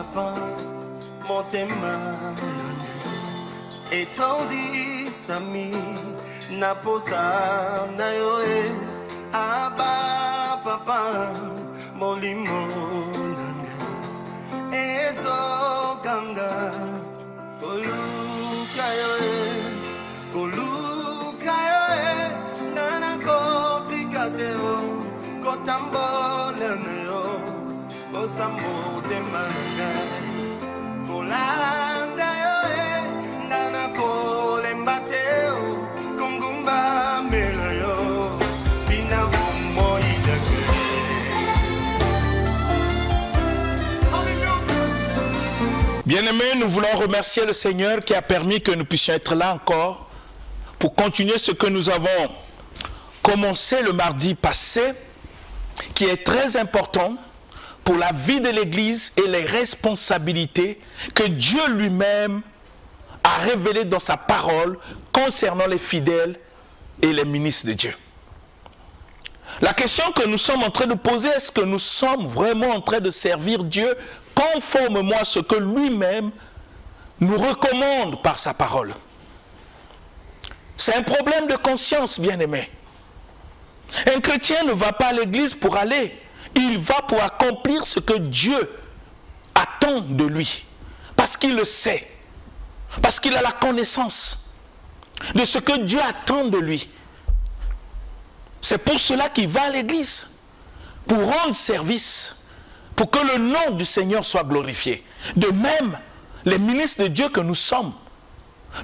papa, mon tema. Etondi sami, naposa na yoe. Aba papa, mon limon. Ezo ganga, koluka yoe. Koluka yoe, nana koti kateo. Kotambo leneo, osamo te manga. Kolanda yoe, nana kolembateo, kongumba melayo, tina bumo idake. Bien-aimés, nous voulons remercier le Seigneur qui a permis que nous puissions être là encore pour continuer ce que nous avons commencé le mardi passé, qui est très important pour la vie de l'Église et les responsabilités que Dieu lui-même a révélées dans sa parole concernant les fidèles et les ministres de Dieu. La question que nous sommes en train de poser, est-ce que nous sommes vraiment en train de servir Dieu conformément à ce que lui-même nous recommande par sa parole? C'est un problème de conscience, bien-aimés. Un chrétien ne va pas à l'église pour aller, il va pour accomplir ce que Dieu attend de lui, parce qu'il le sait, parce qu'il a la connaissance de ce que Dieu attend de lui. C'est pour cela qu'il va à l'église, pour rendre service, pour que le nom du Seigneur soit glorifié. De même, les ministres de Dieu que nous sommes,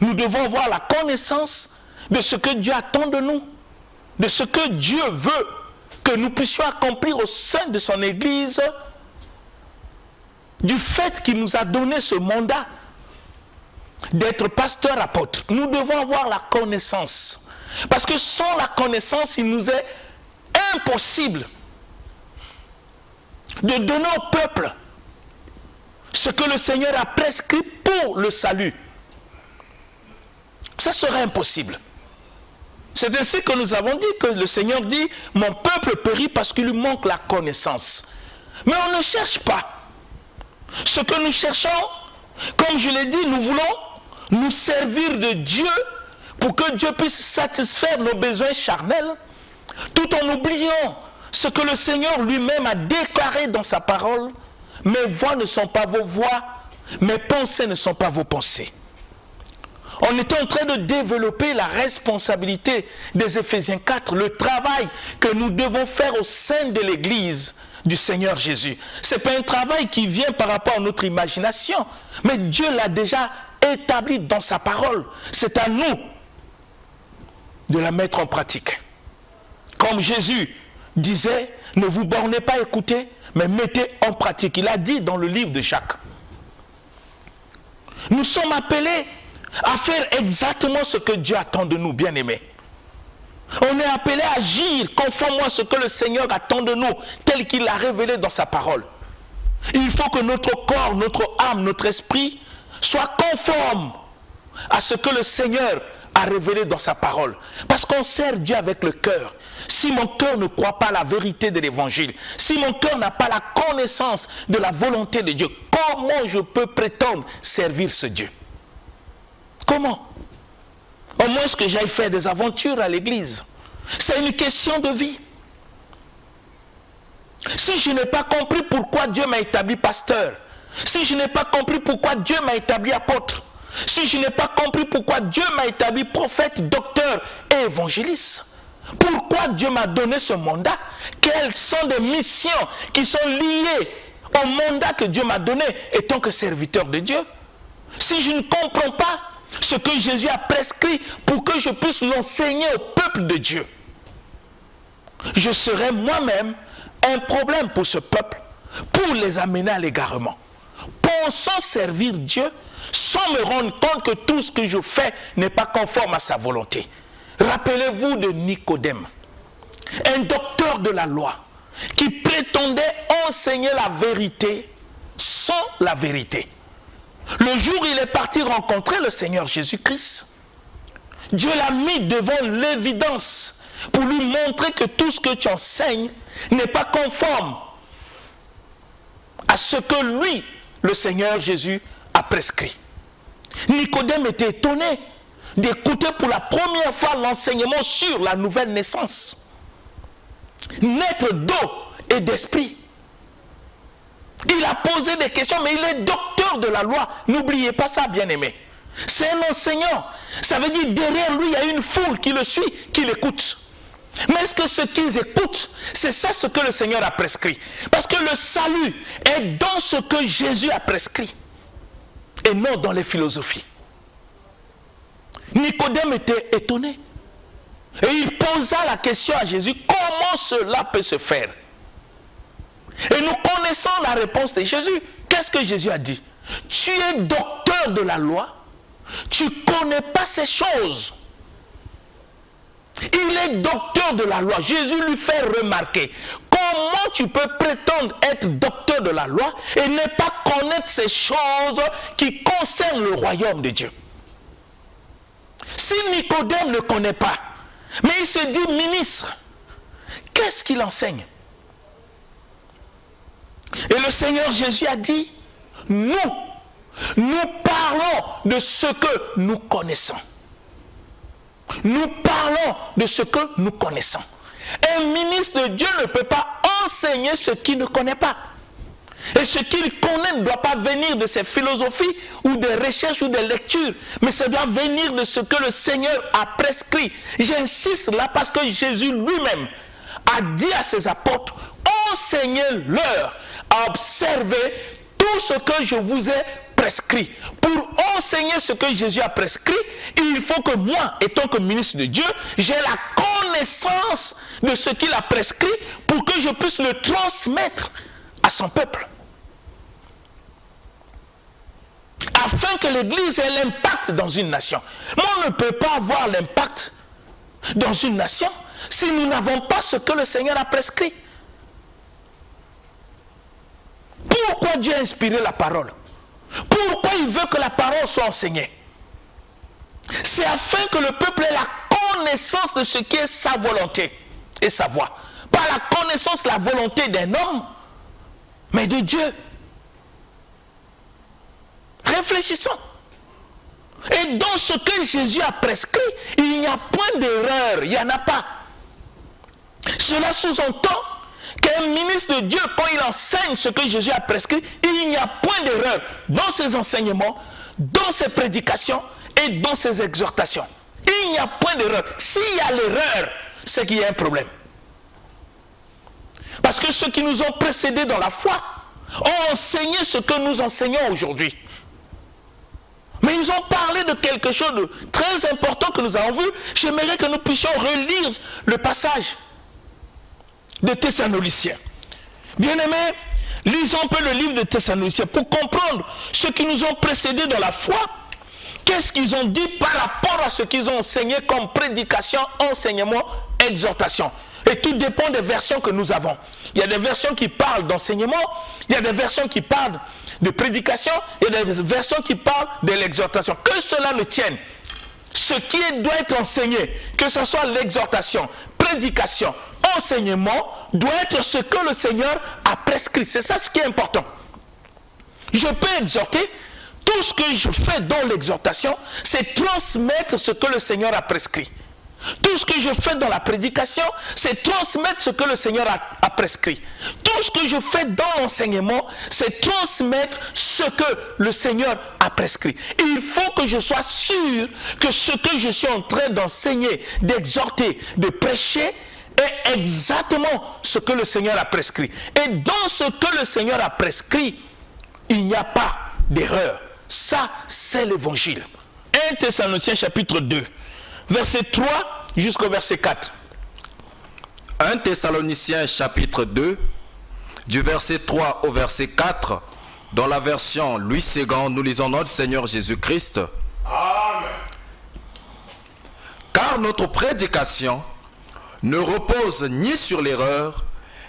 nous devons avoir la connaissance de ce que Dieu attend de nous, de ce que Dieu veut que nous puissions accomplir au sein de son Église, du fait qu'il nous a donné ce mandat d'être pasteur apôtre. Nous devons avoir la connaissance. Parce que sans la connaissance, il nous est impossible de donner au peuple ce que le Seigneur a prescrit pour le salut. Ça serait impossible. C'est ainsi que nous avons dit que le Seigneur dit « Mon peuple périt parce qu'il lui manque la connaissance ». Mais on ne cherche pas. Ce que nous cherchons, comme je l'ai dit, nous voulons nous servir de Dieu pour que Dieu puisse satisfaire nos besoins charnels, tout en oubliant ce que le Seigneur lui-même a déclaré dans sa parole. « Mes voix ne sont pas vos voix, mes pensées ne sont pas vos pensées ». On est en train de développer la responsabilité des Éphésiens 4, le travail que nous devons faire au sein de l'Église du Seigneur Jésus. Ce n'est pas un travail qui vient par rapport à notre imagination, mais Dieu l'a déjà établi dans sa parole. C'est à nous de la mettre en pratique. Comme Jésus disait, ne vous bornez pas à écouter, mais mettez en pratique. Il a dit dans le livre de Jacques. Nous sommes appelés à faire exactement ce que Dieu attend de nous, bien-aimés. On est appelé à agir conformément à ce que le Seigneur attend de nous, tel qu'il l'a révélé dans sa parole. Il faut que notre corps, notre âme, notre esprit soient conformes à ce que le Seigneur a révélé dans sa parole. Parce qu'on sert Dieu avec le cœur. Si mon cœur ne croit pas à la vérité de l'évangile, si mon cœur n'a pas la connaissance de la volonté de Dieu, comment je peux prétendre servir ce Dieu? Comment? Au moins que j'aille faire des aventures à l'église. C'est une question de vie. Si je n'ai pas compris pourquoi Dieu m'a établi pasteur, si je n'ai pas compris pourquoi Dieu m'a établi apôtre, si je n'ai pas compris pourquoi Dieu m'a établi prophète, docteur et évangéliste, pourquoi Dieu m'a donné ce mandat, quelles sont des missions qui sont liées au mandat que Dieu m'a donné étant que serviteur de Dieu? Si je ne comprends pas ce que Jésus a prescrit pour que je puisse l'enseigner au peuple de Dieu, je serai moi-même un problème pour ce peuple, pour les amener à l'égarement. Pensant servir Dieu sans me rendre compte que tout ce que je fais n'est pas conforme à sa volonté. Rappelez-vous de Nicodème, un docteur de la loi qui prétendait enseigner la vérité sans la vérité. Le jour où il est parti rencontrer le Seigneur Jésus-Christ, Dieu l'a mis devant l'évidence pour lui montrer que tout ce que tu enseignes n'est pas conforme à ce que lui le Seigneur Jésus a prescrit. Nicodème était étonné d'écouter pour la première fois l'enseignement sur la nouvelle naissance. Naître d'eau et d'esprit. Il a posé des questions, mais il est docteur de la loi. N'oubliez pas ça, bien-aimé. C'est un enseignant. Ça veut dire derrière lui, il y a une foule qui le suit, qui l'écoute. Mais est-ce que ce qu'ils écoutent, c'est ça ce que le Seigneur a prescrit? Parce que le salut est dans ce que Jésus a prescrit et non dans les philosophies. Nicodème était étonné. Et il posa la question à Jésus, comment cela peut se faire? Et nous connaissons la réponse de Jésus. Qu'est-ce que Jésus a dit? Tu es docteur de la loi, tu ne connais pas ces choses. Il est docteur de la loi. Jésus lui fait remarquer, comment tu peux prétendre être docteur de la loi et ne pas connaître ces choses qui concernent le royaume de Dieu? Si Nicodème ne connaît pas, mais il se dit ministre, qu'est-ce qu'il enseigne? Et le Seigneur Jésus a dit, nous parlons de ce que nous connaissons. Nous parlons de ce que nous connaissons. Un ministre de Dieu ne peut pas enseigner ce qu'il ne connaît pas. Et ce qu'il connaît ne doit pas venir de ses philosophies ou des recherches ou des lectures, mais ça doit venir de ce que le Seigneur a prescrit. J'insiste là parce que Jésus lui-même a dit à ses apôtres, enseignez-leur à observer tout ce que je vous ai prescrit. Pour enseigner ce que Jésus a prescrit, il faut que moi, étant que ministre de Dieu, j'ai la connaissance de ce qu'il a prescrit pour que je puisse le transmettre à son peuple. Afin que l'Église ait l'impact dans une nation. Mais on ne peut pas avoir l'impact dans une nation si nous n'avons pas ce que le Seigneur a prescrit. Pourquoi Dieu a inspiré la parole? Pourquoi il veut que la parole soit enseignée? C'est afin que le peuple ait la connaissance de ce qui est sa volonté et sa voie. Pas la connaissance, la volonté d'un homme, mais de Dieu. Réfléchissons. Et dans ce que Jésus a prescrit, il n'y a point d'erreur, il n'y en a pas. Cela sous-entend qu'un ministre de Dieu, quand il enseigne ce que Jésus a prescrit, il n'y a point d'erreur dans ses enseignements, dans ses prédications et dans ses exhortations. Il n'y a point d'erreur. S'il y a l'erreur, c'est qu'il y a un problème. Parce que ceux qui nous ont précédés dans la foi ont enseigné ce que nous enseignons aujourd'hui. Mais ils ont parlé de quelque chose de très important que nous avons vu. J'aimerais que nous puissions relire le passage de Thessaloniciens. Bien-aimés, lisons un peu le livre de Thessaloniciens pour comprendre ceux qui nous ont précédés dans la foi. Qu'est-ce qu'ils ont dit par rapport à ce qu'ils ont enseigné comme prédication, enseignement, exhortation. Et tout dépend des versions que nous avons. Il y a des versions qui parlent d'enseignement, il y a des versions qui parlent de prédication, il y a des versions qui parlent de l'exhortation. Que cela ne tienne. Ce qui doit être enseigné, que ce soit l'exhortation, prédication, enseignement, doit être ce que le Seigneur a prescrit. C'est ça ce qui est important. Je peux exhorter, tout ce que je fais dans l'exhortation, c'est transmettre ce que le Seigneur a prescrit. Tout ce que je fais dans la prédication, c'est transmettre ce que le Seigneur a prescrit. Tout ce que je fais dans l'enseignement, c'est transmettre ce que le Seigneur a prescrit. Et il faut que je sois sûr que ce que je suis en train d'enseigner, d'exhorter, de prêcher, est exactement ce que le Seigneur a prescrit. Et dans ce que le Seigneur a prescrit, il n'y a pas d'erreur. Ça, c'est l'évangile. 1 Thessaloniciens chapitre 2. Verset 3 jusqu'au verset 4. 1 Thessaloniciens chapitre 2, du verset 3 au verset 4, dans la version Louis II, nous lisons notre Seigneur Jésus-Christ. Amen. Car notre prédication ne repose ni sur l'erreur,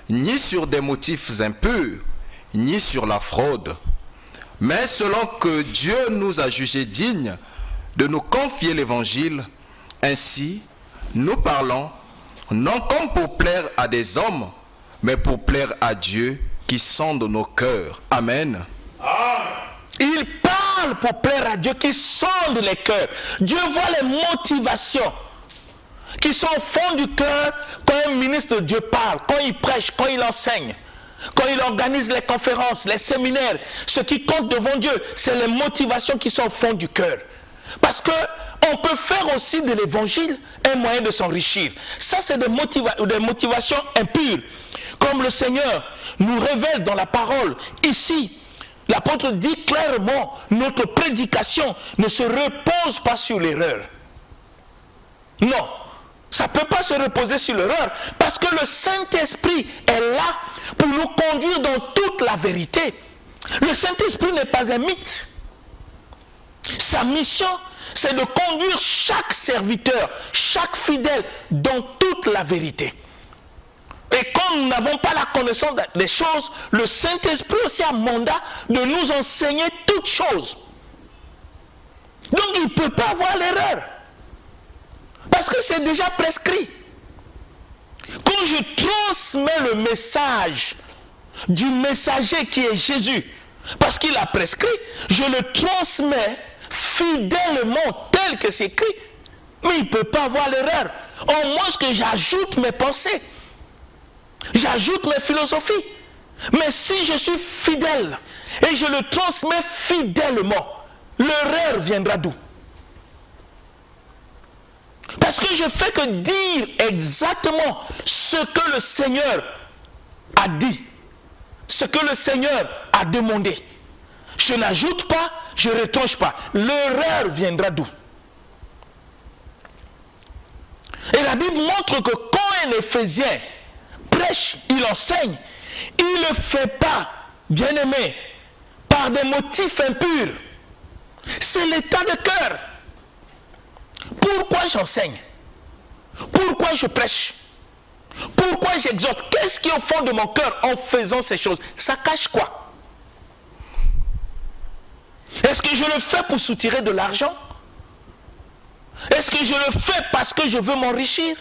ni sur des motifs impurs, ni sur la fraude, mais selon que Dieu nous a jugés dignes de nous confier l'évangile. Ainsi, nous parlons, non comme pour plaire à des hommes, mais pour plaire à Dieu qui sonde nos cœurs. Amen. Amen. Il parle pour plaire à Dieu, qui sonde les cœurs. Dieu voit les motivations qui sont au fond du cœur quand un ministre de Dieu parle, quand il prêche, quand il enseigne, quand il organise les conférences, les séminaires. Ce qui compte devant Dieu, c'est les motivations qui sont au fond du cœur. Parce que on peut faire aussi de l'évangile un moyen de s'enrichir. Ça, c'est des motivations impures. Comme le Seigneur nous révèle dans la parole. Ici, l'apôtre dit clairement, notre prédication ne se repose pas sur l'erreur. Non, ça ne peut pas se reposer sur l'erreur, parce que le Saint-Esprit est là pour nous conduire dans toute la vérité. Le Saint-Esprit n'est pas un mythe. Sa mission, c'est de conduire chaque serviteur, chaque fidèle dans toute la vérité. Et quand nous n'avons pas la connaissance des choses, le Saint-Esprit aussi a mandat de nous enseigner toutes choses. Donc il ne peut pas avoir l'erreur. Parce que c'est déjà prescrit. Quand je transmets le message du messager qui est Jésus, parce qu'il a prescrit, je le transmets fidèlement tel que c'est écrit. Mais il ne peut pas avoir l'erreur. Au moins que j'ajoute mes pensées. J'ajoute mes philosophies. Mais si je suis fidèle et je le transmets fidèlement, l'erreur viendra d'où? Parce que je fais que dire exactement ce que le Seigneur a dit, ce que le Seigneur a demandé. Je n'ajoute pas, je ne retranche pas. L'erreur viendra d'où? Et la Bible montre que quand un Éphésien prêche, il enseigne, il ne le fait pas, bien aimé, par des motifs impurs. C'est l'état de cœur. Pourquoi j'enseigne? Pourquoi je prêche? Pourquoi j'exhorte? Qu'est-ce qui est au fond de mon cœur en faisant ces choses? Ça cache quoi? Est-ce que je le fais pour soutirer de l'argent? Est-ce que je le fais parce que je veux m'enrichir?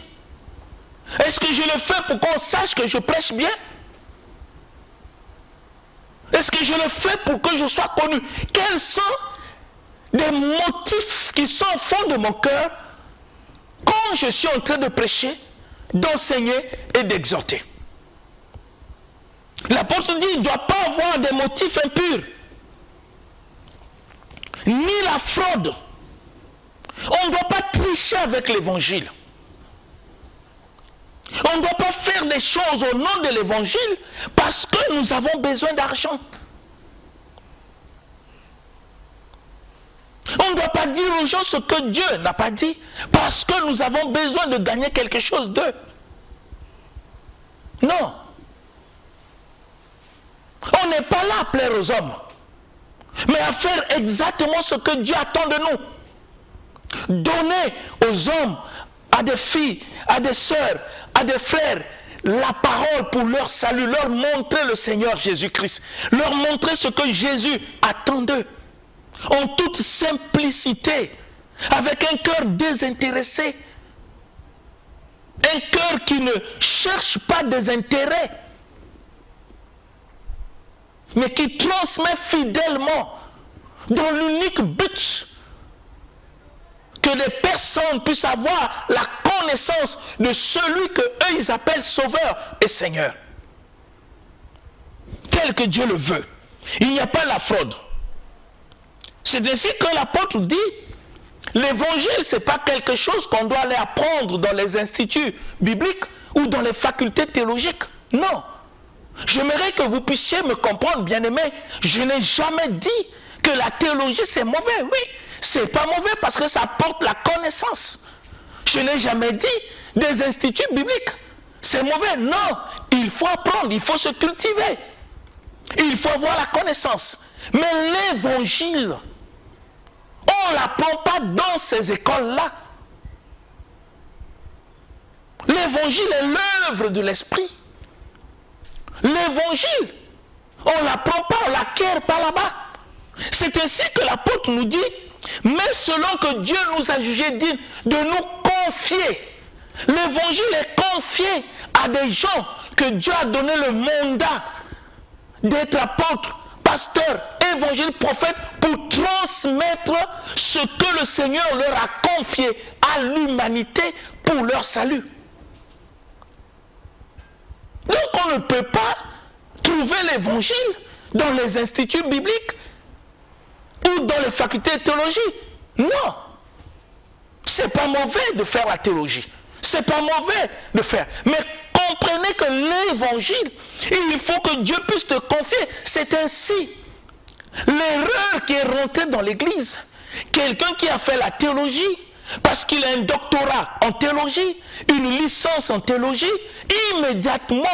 Est-ce que je le fais pour qu'on sache que je prêche bien? Est-ce que je le fais pour que je sois connu? Quels sont des motifs qui sont au fond de mon cœur quand je suis en train de prêcher, d'enseigner et d'exhorter? L'apôtre dit, il ne doit pas avoir des motifs impurs, ni la fraude. On ne doit pas tricher avec l'évangile. On ne doit pas faire des choses au nom de l'évangile parce que nous avons besoin d'argent. On ne doit pas dire aux gens ce que Dieu n'a pas dit parce que nous avons besoin de gagner quelque chose d'eux. Non. On n'est pas là à plaire aux hommes, mais à faire exactement ce que Dieu attend de nous. Donner aux hommes, à des filles, à des sœurs, à des frères, la parole pour leur salut, leur montrer le Seigneur Jésus-Christ, leur montrer ce que Jésus attend d'eux, en toute simplicité, avec un cœur désintéressé, un cœur qui ne cherche pas des intérêts, mais qui transmet fidèlement dans l'unique but que les personnes puissent avoir la connaissance de celui que eux ils appellent Sauveur et Seigneur, tel que Dieu le veut. Il n'y a pas la fraude. C'est ainsi que l'apôtre dit, l'évangile c'est pas quelque chose qu'on doit aller apprendre dans les instituts bibliques ou dans les facultés théologiques. Non. J'aimerais que vous puissiez me comprendre, bien-aimés. Je n'ai jamais dit que la théologie c'est mauvais. Oui, c'est pas mauvais parce que ça apporte la connaissance. Je n'ai jamais dit des instituts bibliques c'est mauvais. Non, il faut apprendre, il faut se cultiver. Il faut avoir la connaissance. Mais l'évangile, on ne l'apprend pas dans ces écoles-là. L'évangile est l'œuvre de l'esprit. L'évangile, on ne l'apprend pas, on ne l'acquiert pas là-bas. C'est ainsi que l'apôtre nous dit, mais selon que Dieu nous a jugé dignes de nous confier. L'évangile est confié à des gens que Dieu a donné le mandat d'être apôtres, pasteurs, évangile, prophète, pour transmettre ce que le Seigneur leur a confié à l'humanité pour leur salut. Donc on ne peut pas trouver l'évangile dans les instituts bibliques ou dans les facultés de théologie. Non. C'est pas mauvais de faire la théologie. C'est pas mauvais de faire. Mais comprenez que l'évangile, il faut que Dieu puisse te confier. C'est ainsi. L'erreur qui est rentrée dans l'église, quelqu'un qui a fait la théologie, parce qu'il a un doctorat en théologie, une licence en théologie, immédiatement,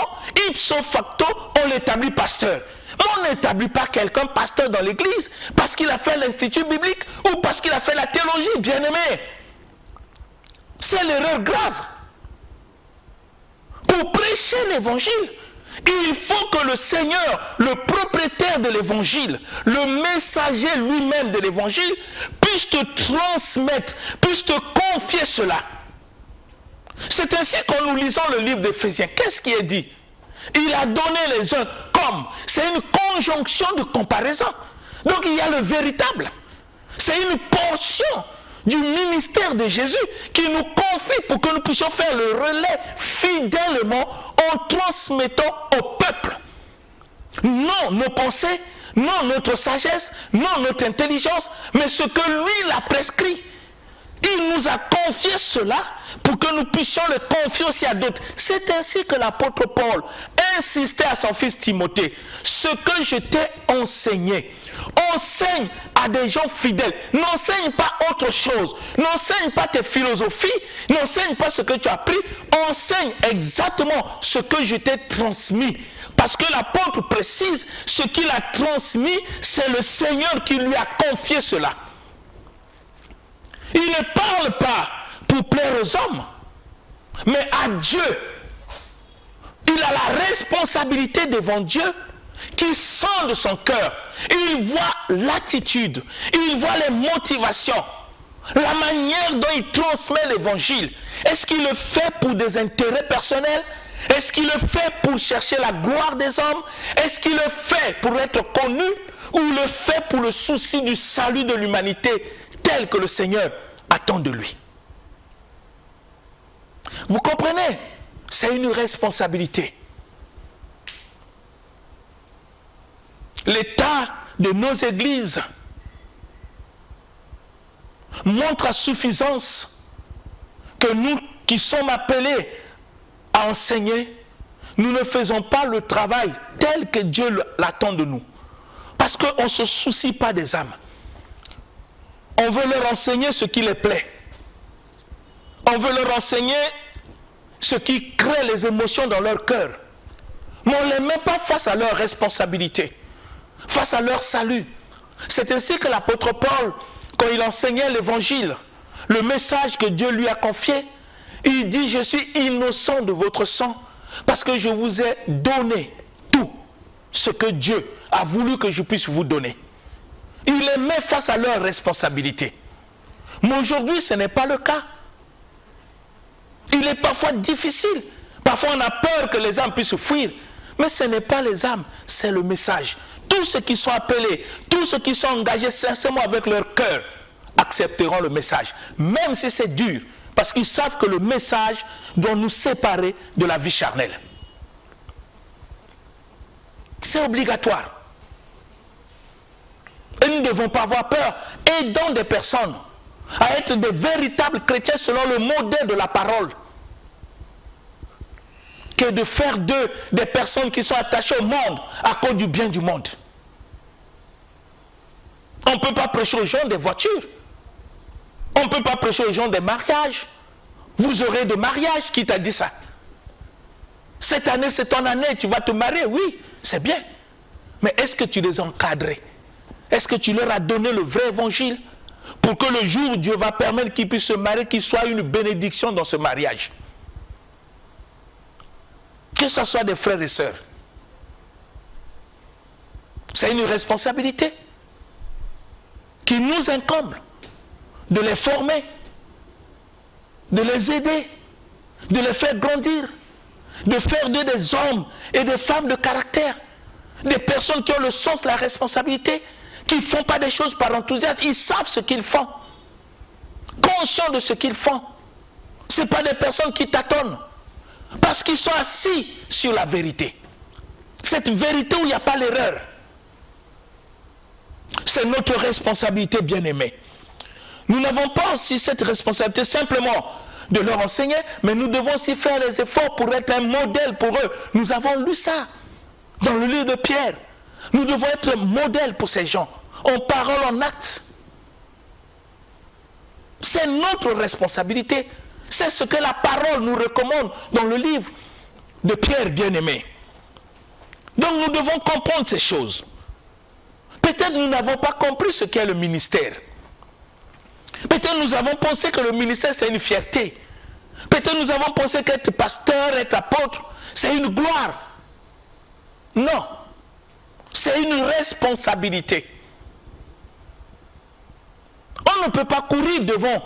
ipso facto, on l'établit pasteur. On n'établit pas quelqu'un pasteur dans l'église parce qu'il a fait l'institut biblique ou parce qu'il a fait la théologie, bien aimé. C'est l'erreur grave. Pour prêcher l'évangile, il faut que le Seigneur, le propriétaire de l'évangile, le messager lui-même de l'évangile, puisse te transmettre, puisse te confier cela. C'est ainsi qu'en nous lisant le livre d'Éphésiens, qu'est-ce qui est dit? Il a donné les uns comme. C'est une conjonction de comparaison. Donc il y a le véritable. C'est une portion du ministère de Jésus qui nous confie pour que nous puissions faire le relais fidèlement en transmettant au peuple. Non nos pensées, non notre sagesse, non notre intelligence, mais ce que lui l'a prescrit. Il nous a confié cela pour que nous puissions le confier aussi à d'autres. C'est ainsi que l'apôtre Paul insistait à son fils Timothée. Ce que je t'ai enseigné, enseigne à des gens fidèles. N'enseigne pas autre chose. N'enseigne pas tes philosophies. N'enseigne pas ce que tu as appris. Enseigne exactement ce que je t'ai transmis. Parce que l'apôtre précise, ce qu'il a transmis, c'est le Seigneur qui lui a confié cela. Il ne parle pas pour plaire aux hommes, mais à Dieu. Il a la responsabilité devant Dieu qui sent de son cœur. Il voit l'attitude, il voit les motivations, la manière dont il transmet l'évangile. Est-ce qu'il le fait pour des intérêts personnels? Est-ce qu'il le fait pour chercher la gloire des hommes? Est-ce qu'il le fait pour être connu? Ou le fait pour le souci du salut de l'humanité tel que le Seigneur attend de lui? Vous comprenez? C'est une responsabilité. L'état de nos églises montre à suffisance que nous qui sommes appelés à enseigner, nous ne faisons pas le travail tel que Dieu l'attend de nous. Parce qu'on ne se soucie pas des âmes. On veut leur enseigner ce qui les plaît. On veut leur enseigner ce qui crée les émotions dans leur cœur. Mais on ne les met pas face à leurs responsabilités, face à leur salut. C'est ainsi que l'apôtre Paul, quand il enseignait l'évangile, le message que Dieu lui a confié, il dit: je suis innocent de votre sang parce que je vous ai donné tout ce que Dieu a voulu que je puisse vous donner. Il les met face à leurs responsabilités. Mais aujourd'hui, ce n'est pas le cas. Il est parfois difficile. Parfois, on a peur que les âmes puissent fuir. Mais ce n'est pas les âmes, c'est le message. Tous ceux qui sont appelés, tous ceux qui sont engagés sincèrement avec leur cœur, accepteront le message. Même si c'est dur. Parce qu'ils savent que le message doit nous séparer de la vie charnelle. C'est obligatoire. Et nous ne devons pas avoir peur. Aidons des personnes à être des véritables chrétiens selon le modèle de la parole. Que de faire d'eux des personnes qui sont attachées au monde à cause du bien du monde. On ne peut pas prêcher aux gens des voitures. On ne peut pas prêcher aux gens des mariages. Vous aurez des mariages, qui t'a dit ça? Cette année, c'est ton année, tu vas te marier, oui, c'est bien. Mais est-ce que tu les as encadrés? Est-ce que tu leur as donné le vrai évangile pour que le jour où Dieu va permettre qu'ils puissent se marier, qu'il soit une bénédiction dans ce mariage? Que ce soit des frères et sœurs. C'est une responsabilité qui nous incombe de les former, de les aider, de les faire grandir, de faire d'eux des hommes et des femmes de caractère, des personnes qui ont le sens de la responsabilité, qui ne font pas des choses par enthousiasme. Ils savent ce qu'ils font. Conscients de ce qu'ils font. Ce ne sont pas des personnes qui tâtonnent. Parce qu'ils sont assis sur la vérité. Cette vérité où il n'y a pas l'erreur. C'est notre responsabilité, bien-aimés. Nous n'avons pas aussi cette responsabilité simplement de leur enseigner, mais nous devons aussi faire des efforts pour être un modèle pour eux. Nous avons lu ça dans le livre de Pierre. Nous devons être modèle pour ces gens, en parole, en acte. C'est notre responsabilité. C'est ce que la parole nous recommande dans le livre de Pierre, bien-aimé. Donc nous devons comprendre ces choses. Peut-être nous n'avons pas compris ce qu'est le ministère. Peut-être nous avons pensé que le ministère c'est une fierté. Peut-être nous avons pensé qu'être pasteur, être apôtre, c'est une gloire. Non. C'est une responsabilité. On ne peut pas courir devant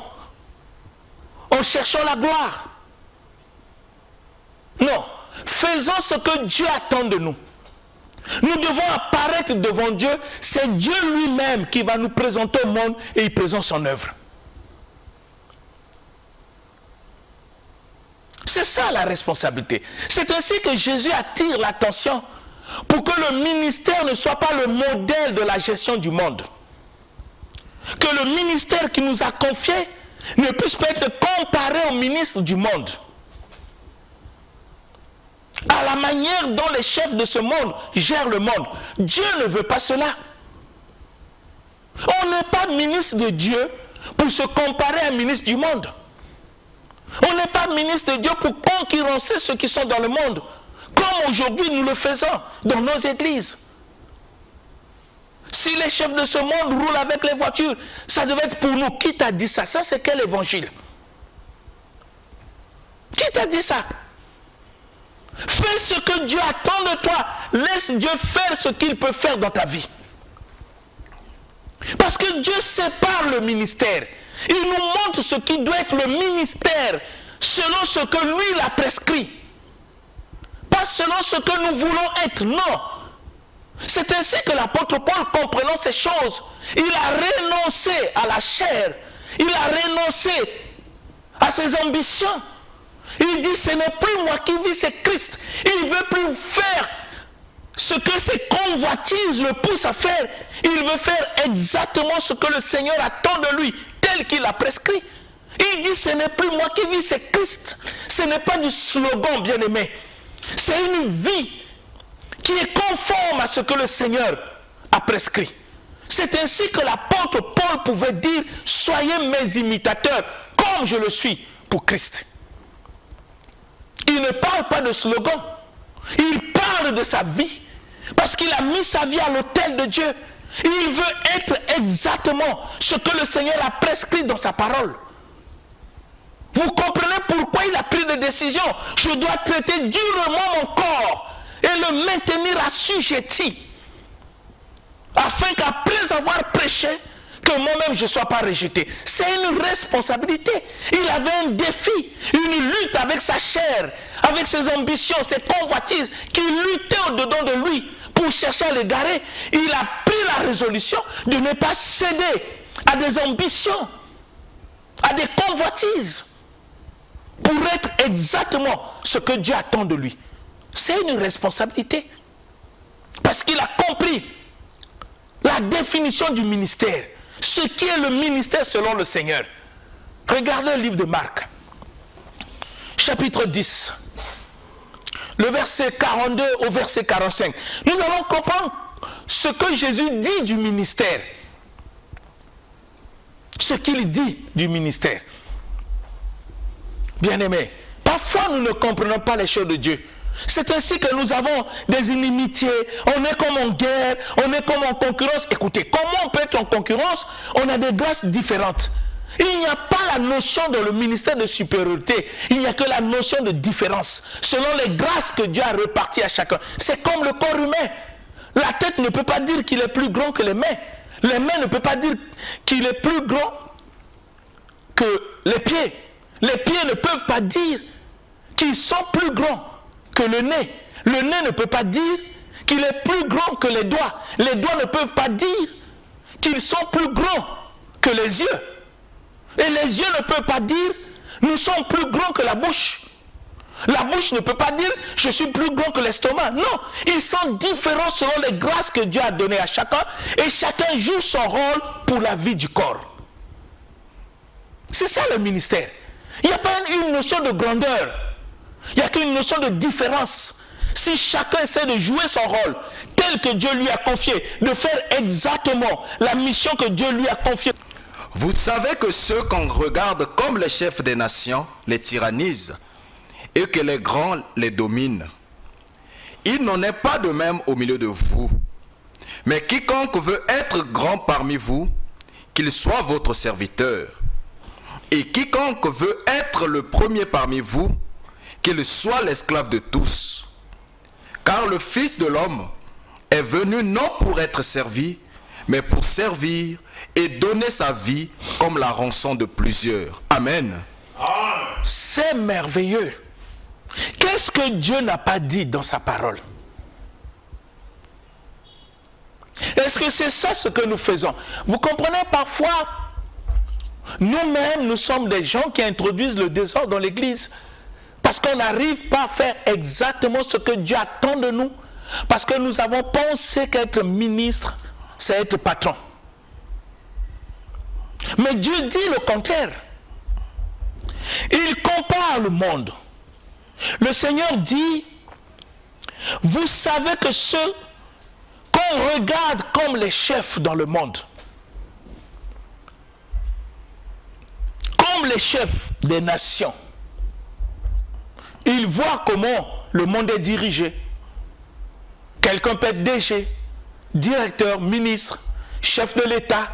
en cherchant la gloire. Non. Faisons ce que Dieu attend de nous. Nous devons apparaître devant Dieu. C'est Dieu lui-même qui va nous présenter au monde et il présente son œuvre. C'est ça la responsabilité. C'est ainsi que Jésus attire l'attention pour que le ministère ne soit pas le modèle de la gestion du monde. Que le ministère qui nous a confié ne puisse pas être comparé au ministre du monde. À la manière dont les chefs de ce monde gèrent le monde. Dieu ne veut pas cela. On n'est pas ministre de Dieu pour se comparer à un ministre du monde. On n'est pas ministre de Dieu pour concurrencer ceux qui sont dans le monde, comme aujourd'hui nous le faisons dans nos églises. Si les chefs de ce monde roulent avec les voitures, ça devait être pour nous. Qui t'a dit ça? Ça, c'est quel évangile? Qui t'a dit ça? Fais ce que Dieu attend de toi. Laisse Dieu faire ce qu'il peut faire dans ta vie. Parce que Dieu sépare le ministère. Il nous montre ce qui doit être le ministère selon ce que lui il a prescrit. Pas selon ce que nous voulons être, non. C'est ainsi que l'apôtre Paul, comprenant ces choses, il a renoncé à la chair. Il a renoncé à ses ambitions. Il dit, ce n'est plus moi qui vis, c'est Christ. Il ne veut plus faire ce que ses convoitises le poussent à faire. Il veut faire exactement ce que le Seigneur attend de lui, tel qu'il a prescrit. Il dit, ce n'est plus moi qui vis, c'est Christ. Ce n'est pas du slogan, bien-aimé. C'est une vie qui est conforme à ce que le Seigneur a prescrit. C'est ainsi que l'apôtre Paul pouvait dire, soyez mes imitateurs, comme je le suis pour Christ. Il ne parle pas de slogan. Il parle de sa vie. Parce qu'il a mis sa vie à l'autel de Dieu. Il veut être exactement ce que le Seigneur a prescrit dans sa parole. Vous comprenez pourquoi il a pris des décisions. Je dois traiter durement mon corps et le maintenir assujetti. Afin qu'après avoir prêché, que moi-même je ne sois pas rejeté. C'est une responsabilité. Il avait un défi, une lutte avec sa chair, avec ses ambitions, ses convoitises, qui luttaient au-dedans de lui pour chercher à l'égarer. Il a pris la résolution de ne pas céder à des ambitions, à des convoitises, pour être exactement ce que Dieu attend de lui. C'est une responsabilité. Parce qu'il a compris la définition du ministère. Ce qui est le ministère selon le Seigneur. Regardez le livre de Marc, chapitre 10, le verset 42 au verset 45. Nous allons comprendre ce que Jésus dit du ministère. Ce qu'il dit du ministère. Bien-aimés, parfois nous ne comprenons pas les choses de Dieu. C'est ainsi que nous avons des inimitiés, on est comme en guerre, on est comme en concurrence. Écoutez, comment on peut être en concurrence? On a des grâces différentes. Il n'y a pas la notion dans le ministère de supériorité, il n'y a que la notion de différence, selon les grâces que Dieu a reparties à chacun. C'est comme le corps humain. La tête ne peut pas dire qu'il est plus grand que les mains. Les mains ne peuvent pas dire qu'il est plus grand que les pieds. Les pieds ne peuvent pas dire qu'ils sont plus grands que le nez. Le nez ne peut pas dire qu'il est plus grand que les doigts. Les doigts ne peuvent pas dire qu'ils sont plus grands que les yeux. Et les yeux ne peuvent pas dire, nous sommes plus grands que la bouche. La bouche ne peut pas dire, je suis plus grand que l'estomac. Non, ils sont différents selon les grâces que Dieu a données à chacun. Et chacun joue son rôle pour la vie du corps. C'est ça le ministère. Il n'y a pas une notion de grandeur. Il n'y a qu'une notion de différence. Si chacun essaie de jouer son rôle tel que Dieu lui a confié, de faire exactement la mission que Dieu lui a confiée. Vous savez que ceux qu'on regarde comme les chefs des nations les tyrannisent et que les grands les dominent. Il n'en est pas de même au milieu de vous. Mais quiconque veut être grand parmi vous, qu'il soit votre serviteur. Et quiconque veut être le premier parmi vous, qu'il soit l'esclave de tous. Car le Fils de l'homme est venu non pour être servi, mais pour servir et donner sa vie comme la rançon de plusieurs. Amen. C'est merveilleux. Qu'est-ce que Dieu n'a pas dit dans sa parole? Est-ce que c'est ça ce que nous faisons? Vous comprenez, parfois, nous-mêmes, nous sommes des gens qui introduisent le désordre dans l'église. Parce qu'on n'arrive pas à faire exactement ce que Dieu attend de nous. Parce que nous avons pensé qu'être ministre, c'est être patron. Mais Dieu dit le contraire. Il compare le monde. Le Seigneur dit, vous savez que ceux qu'on regarde comme les chefs dans le monde, comme les chefs des nations, ils voient comment le monde est dirigé. Quelqu'un peut être DG, directeur, ministre, chef de l'État.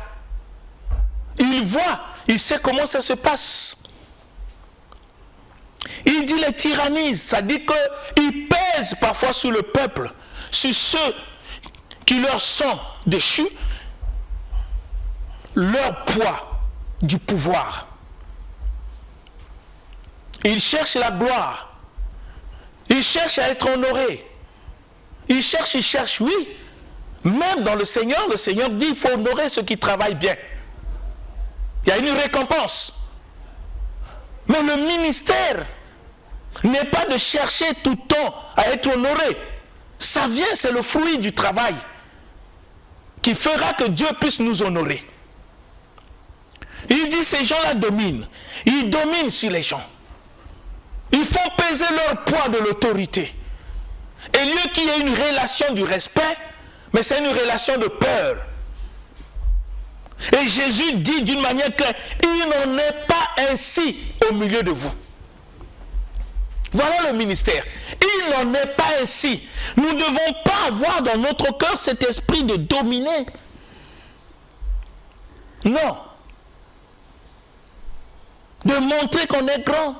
Il voit, il sait comment ça se passe. Il dit les tyrannies, ça dit qu'ils pèsent parfois sur le peuple, sur ceux qui leur sont déchus, leur poids du pouvoir. Ils cherchent la gloire. Ils cherchent à être honorés. Ils cherchent, oui. Même dans le Seigneur dit il faut honorer ceux qui travaillent bien. Il y a une récompense. Mais le ministère n'est pas de chercher tout le temps à être honoré. Ça vient, c'est le fruit du travail qui fera que Dieu puisse nous honorer. Il dit ces gens-là dominent. Ils dominent sur les gens. Ils font peser leur poids de l'autorité. Et lieu qu'il y ait une relation du respect, mais c'est une relation de peur. Et Jésus dit d'une manière claire, il n'en est pas ainsi au milieu de vous. Voilà le ministère. Il n'en est pas ainsi. Nous ne devons pas avoir dans notre cœur cet esprit de dominer. Non. De montrer qu'on est grand.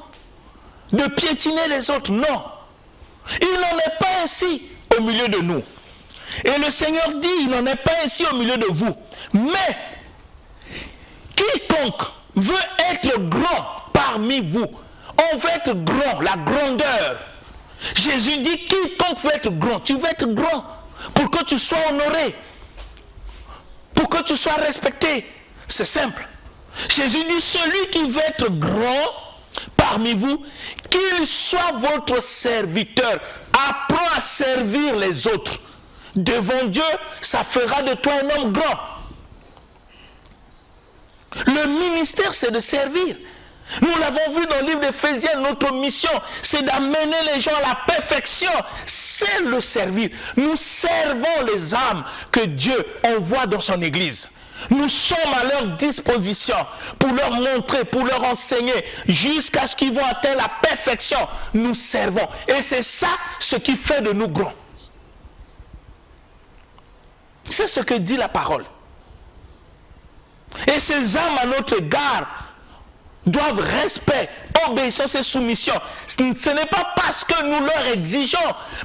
De piétiner les autres. Non. Il n'en est pas ainsi au milieu de nous. Et le Seigneur dit, il n'en est pas ainsi au milieu de vous. Mais, quiconque veut être grand parmi vous, on veut être grand, la grandeur. Jésus dit, quiconque veut être grand, tu veux être grand pour que tu sois honoré, pour que tu sois respecté. C'est simple. Jésus dit, celui qui veut être grand parmi vous, qu'il soit votre serviteur. Apprends à servir les autres. Devant Dieu, ça fera de toi un homme grand. Le ministère, c'est de servir. Nous l'avons vu dans le livre d'Éphésiens, notre mission, c'est d'amener les gens à la perfection. C'est le servir. Nous servons les âmes que Dieu envoie dans son Église. Nous sommes à leur disposition pour leur montrer, pour leur enseigner, jusqu'à ce qu'ils vont atteindre la perfection. Nous servons. Et c'est ça ce qui fait de nous grands. C'est ce que dit la parole. Et ces âmes à notre égard doivent respect, obéissance et soumission. Ce n'est pas parce que nous leur exigeons,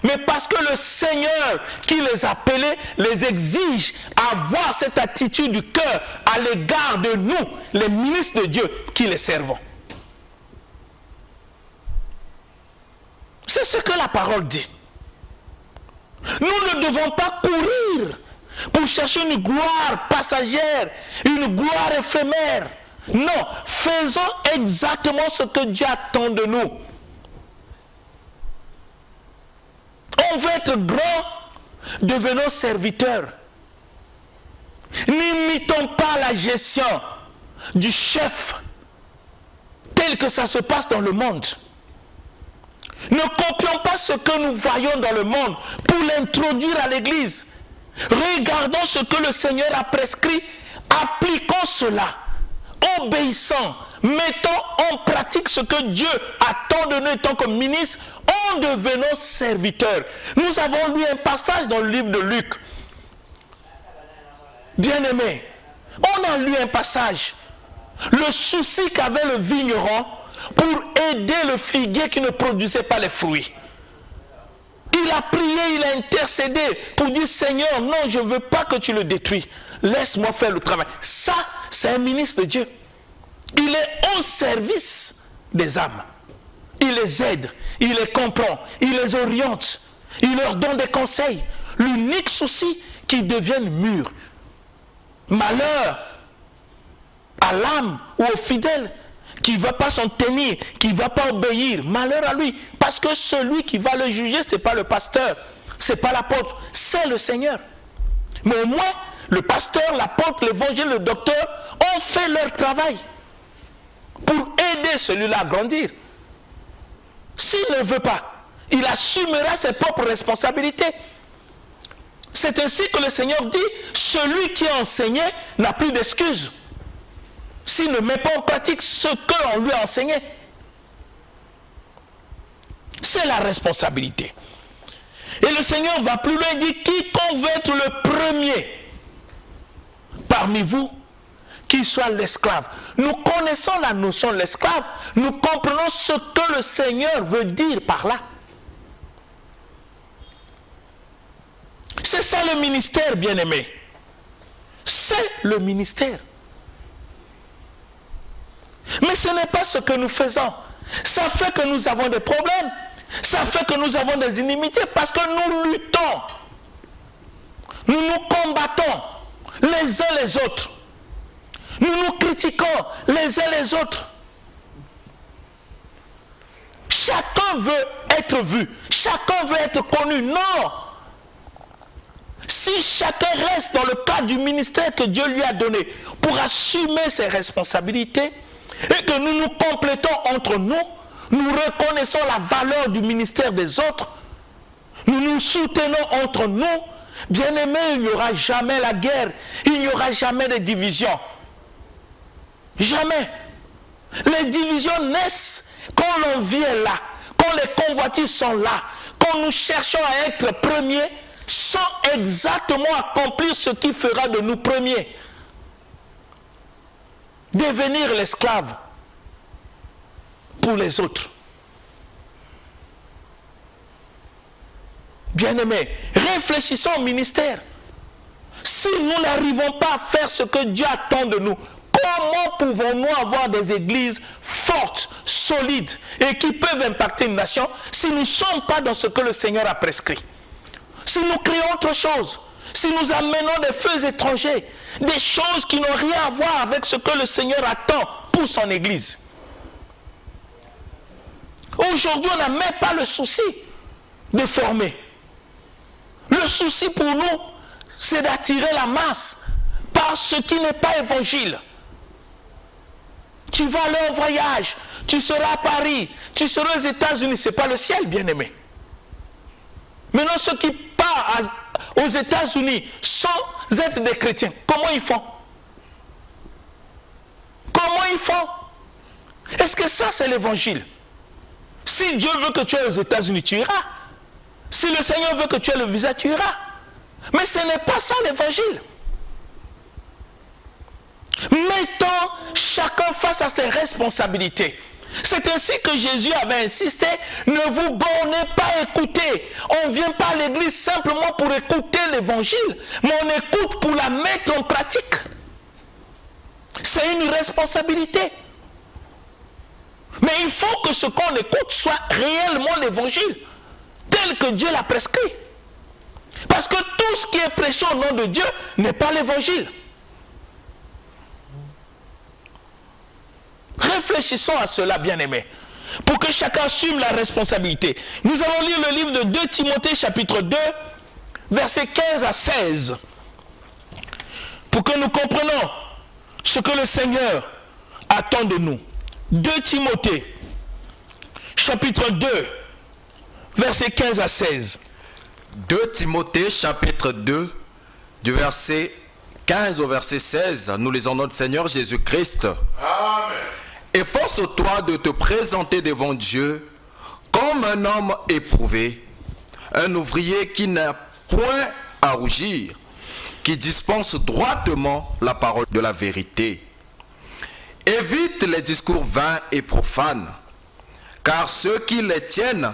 mais parce que le Seigneur qui les a appelés les exige à avoir cette attitude du cœur à l'égard de nous, les ministres de Dieu, qui les servons. C'est ce que la parole dit. Nous ne devons pas courir pour chercher une gloire passagère, une gloire éphémère. Non, faisons exactement ce que Dieu attend de nous. On veut être grand, devenons serviteurs. N'imitons pas la gestion du chef tel que ça se passe dans le monde. Ne copions pas ce que nous voyons dans le monde pour l'introduire à l'église. Regardons ce que le Seigneur a prescrit, appliquons cela, obéissant, mettons en pratique ce que Dieu attend de nous étant comme ministres, en devenant serviteurs. Nous avons lu un passage dans le livre de Luc. Bien-aimés, on a lu un passage. Le souci qu'avait le vigneron pour aider le figuier qui ne produisait pas les fruits. Il a prié, il a intercédé pour dire, Seigneur, non, je ne veux pas que tu le détruis. Laisse-moi faire le travail. Ça, c'est un ministre de Dieu. Il est au service des âmes. Il les aide, il les comprend, il les oriente, il leur donne des conseils. L'unique souci, qu'ils deviennent mûrs. Malheur à l'âme ou au fidèle qui ne va pas s'en tenir, qui ne va pas obéir. Malheur à lui. Parce que celui qui va le juger, ce n'est pas le pasteur, ce n'est pas l'apôtre, c'est le Seigneur. Mais au moins, le pasteur, l'apôtre, l'évangile, le docteur ont fait leur travail pour aider celui-là à grandir. S'il ne veut pas, il assumera ses propres responsabilités. C'est ainsi que le Seigneur dit, celui qui a enseigné n'a plus d'excuses. S'il ne met pas en pratique ce que l'on lui a enseigné. C'est la responsabilité. Et le Seigneur va plus loin, il dit, quiconque veut être le premier parmi vous, qu'il soit l'esclave. Nous connaissons la notion de l'esclave, nous comprenons ce que le Seigneur veut dire par là. C'est ça le ministère, bien-aimé. C'est le ministère. Mais ce n'est pas ce que nous faisons. Ça fait que nous avons des problèmes. Ça fait que nous avons des inimitiés parce que nous luttons. Nous nous combattons les uns les autres. Nous nous critiquons les uns les autres. Chacun veut être vu. Chacun veut être connu. Non. Si chacun reste dans le cadre du ministère que Dieu lui a donné pour assumer ses responsabilités et que nous nous complétons entre nous, nous reconnaissons la valeur du ministère des autres, nous nous soutenons entre nous, bien-aimés, il n'y aura jamais la guerre, il n'y aura jamais de divisions. Jamais. Les divisions naissent quand l'envie est là, quand les convoitises sont là, quand nous cherchons à être premiers sans exactement accomplir ce qui fera de nous premiers. Devenir l'esclave pour les autres. Bien-aimés, réfléchissons au ministère. Si nous n'arrivons pas à faire ce que Dieu attend de nous, comment pouvons-nous avoir des églises fortes, solides et qui peuvent impacter une nation si nous ne sommes pas dans ce que le Seigneur a prescrit? Si nous créons autre chose, si nous amenons des feux étrangers, des choses qui n'ont rien à voir avec ce que le Seigneur attend pour son Église. Aujourd'hui, on n'a même pas le souci de former. Le souci pour nous, c'est d'attirer la masse par ce qui n'est pas évangile. Tu vas aller en voyage, tu seras à Paris, tu seras aux États-Unis, ce n'est pas le ciel, bien-aimé. Maintenant, ceux qui partent aux États-Unis sans être des chrétiens, comment ils font? Comment ils font? Est-ce que ça, c'est l'évangile? Si Dieu veut que tu ailles aux États-Unis, tu iras. Si le Seigneur veut que tu aies le visa, tu iras. Mais ce n'est pas ça l'évangile. Mettons chacun face à ses responsabilités. C'est ainsi que Jésus avait insisté, ne vous bornez pas à écouter. On ne vient pas à l'église simplement pour écouter l'évangile, mais on écoute pour la mettre en pratique. C'est une responsabilité. Mais il faut que ce qu'on écoute soit réellement l'évangile, tel que Dieu l'a prescrit. Parce que tout ce qui est prêché au nom de Dieu n'est pas l'évangile. Réfléchissons à cela, bien-aimés, pour que chacun assume la responsabilité. Nous allons lire le livre de 2 Timothée, chapitre 2, versets 15 à 16, pour que nous comprenions ce que le Seigneur attend de nous. 2 Timothée, chapitre 2, versets 15 à 16. 2 Timothée, chapitre 2, du verset 15 au verset 16, nous lisons notre Seigneur Jésus-Christ. Amen. Efforce-toi de te présenter devant Dieu comme un homme éprouvé, un ouvrier qui n'a point à rougir, qui dispense droitement la parole de la vérité. Évite les discours vains et profanes, car ceux qui les tiennent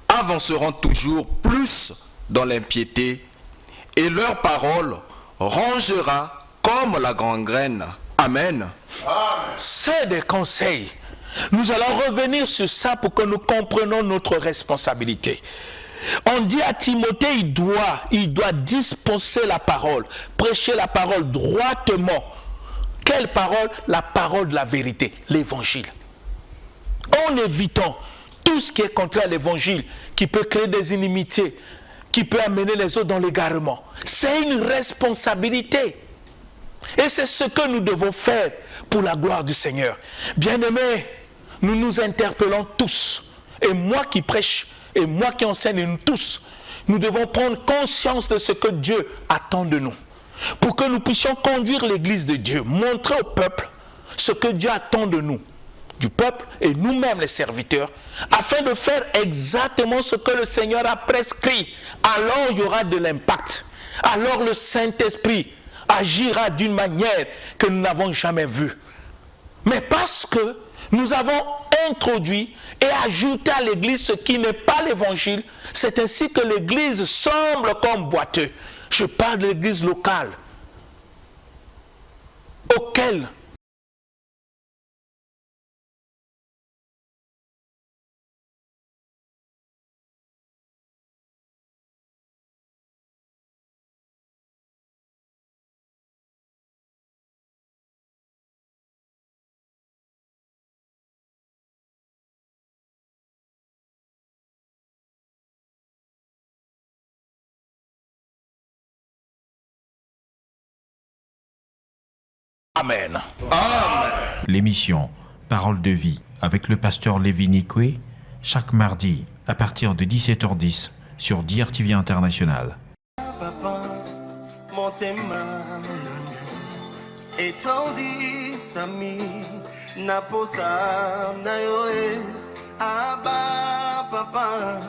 avanceront toujours plus dans l'impiété, et leur parole rongera comme la gangrène. Amen. C'est des conseils. Nous allons revenir sur ça pour que nous comprenions notre responsabilité. On dit à Timothée, il doit dispenser la parole, prêcher la parole droitement. Quelle parole? La parole de la vérité, l'évangile. En évitant tout ce qui est contraire à l'évangile, qui peut créer des inimitiés, qui peut amener les autres dans l'égarement. C'est une responsabilité. Et c'est ce que nous devons faire pour la gloire du Seigneur. Bien-aimés, nous nous interpellons tous. Et moi qui prêche, et moi qui enseigne, et nous tous, nous devons prendre conscience de ce que Dieu attend de nous. Pour que nous puissions conduire l'Église de Dieu, montrer au peuple ce que Dieu attend de nous, du peuple et nous-mêmes les serviteurs, afin de faire exactement ce que le Seigneur a prescrit. Alors il y aura de l'impact. Alors le Saint-Esprit agira d'une manière que nous n'avons jamais vue. Mais parce que nous avons introduit et ajouté à l'Église ce qui n'est pas l'Évangile, c'est ainsi que l'Église semble comme boiteux. Je parle de l'Église locale, auquel Amen. Amen. L'émission Parole de vie avec le pasteur Lévi Nikwe, chaque mardi à partir de 17h10 sur DRTV International. Papa, motema etondi sami naposa na yoe aba papa